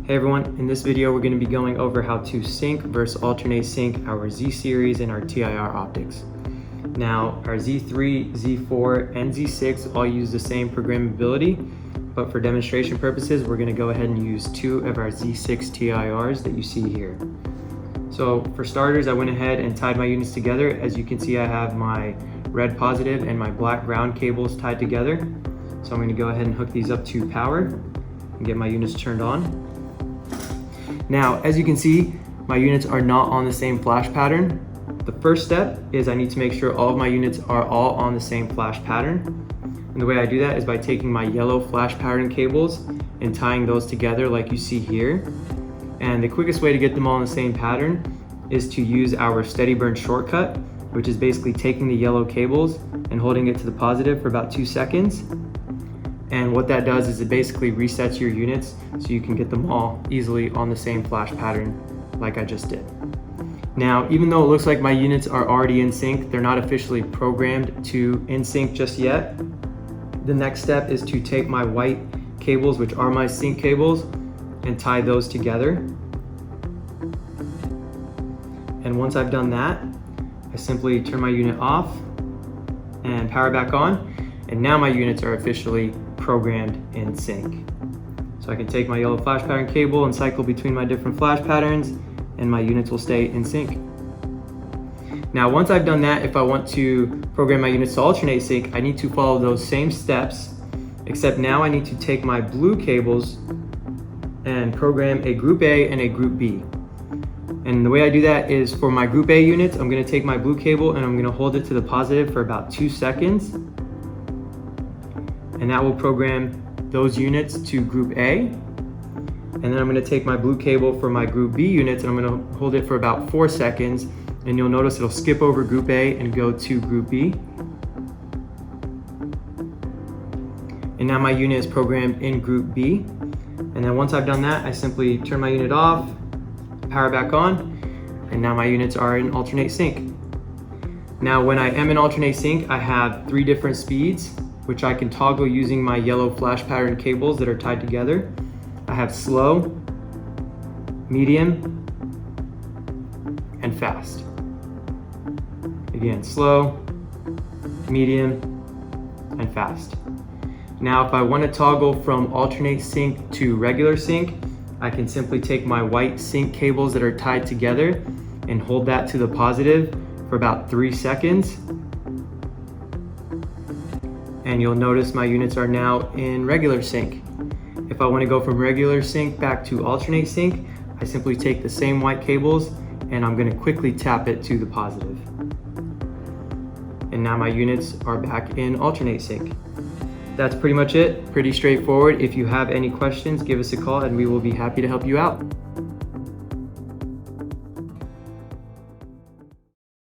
Hey everyone, in this video we're going to be going over how to sync versus alternate sync our Z series and our TIR optics. Now our Z3, Z4, and Z6 all use the same programmability, but for demonstration purposes we're going to go ahead and use two of our Z6 TIRs that you see here. So for starters, I went ahead and tied my units together. As you can see, I have my red positive and my black ground cables tied together. So I'm going to go ahead and hook these up to power and get my units turned on. Now, as you can see, my units are not on the same flash pattern. The first step is I need to make sure all of my units are all on the same flash pattern. And the way I do that is by taking my yellow flash pattern cables and tying those together like you see here. And the quickest way to get them all in the same pattern is to use our steady burn shortcut, which is basically taking the yellow cables and holding it to the positive for about 2 seconds. And what that does is it basically resets your units so you can get them all easily on the same flash pattern like I just did. Now, even though it looks like my units are already in sync, they're not officially programmed to in sync just yet. The next step is to take my white cables, which are my sync cables, and tie those together. And once I've done that, I simply turn my unit off and power back on. And now my units are officially programmed in sync. So I can take my yellow flash pattern cable and cycle between my different flash patterns and my units will stay in sync. Now once I've done that, if I want to program my units to alternate sync, I need to follow those same steps, except now I need to take my blue cables and program a group A and a group B. And the way I do that is for my group A units, I'm going to take my blue cable and I'm going to hold it to the positive for about 2 seconds. And that will program those units to group A. And then I'm going to take my blue cable for my group B units and I'm going to hold it for about 4 seconds. And you'll notice it'll skip over group A and go to group B. And now my unit is programmed in group B. And then once I've done that, I simply turn my unit off, power back on, and now my units are in alternate sync. Now when I am in alternate sync, I have 3 different speeds, which I can toggle using my yellow flash pattern cables that are tied together. I have slow, medium, and fast. Again, slow, medium, and fast. Now, if I want to toggle from alternate sync to regular sync, I can simply take my white sync cables that are tied together and hold that to the positive for about 3 seconds. And you'll notice my units are now in regular sync. If I want to go from regular sync back to alternate sync, I simply take the same white cables and I'm going to quickly tap it to the positive. And now my units are back in alternate sync. That's pretty much it. Pretty straightforward. If you have any questions, give us a call and we will be happy to help you out.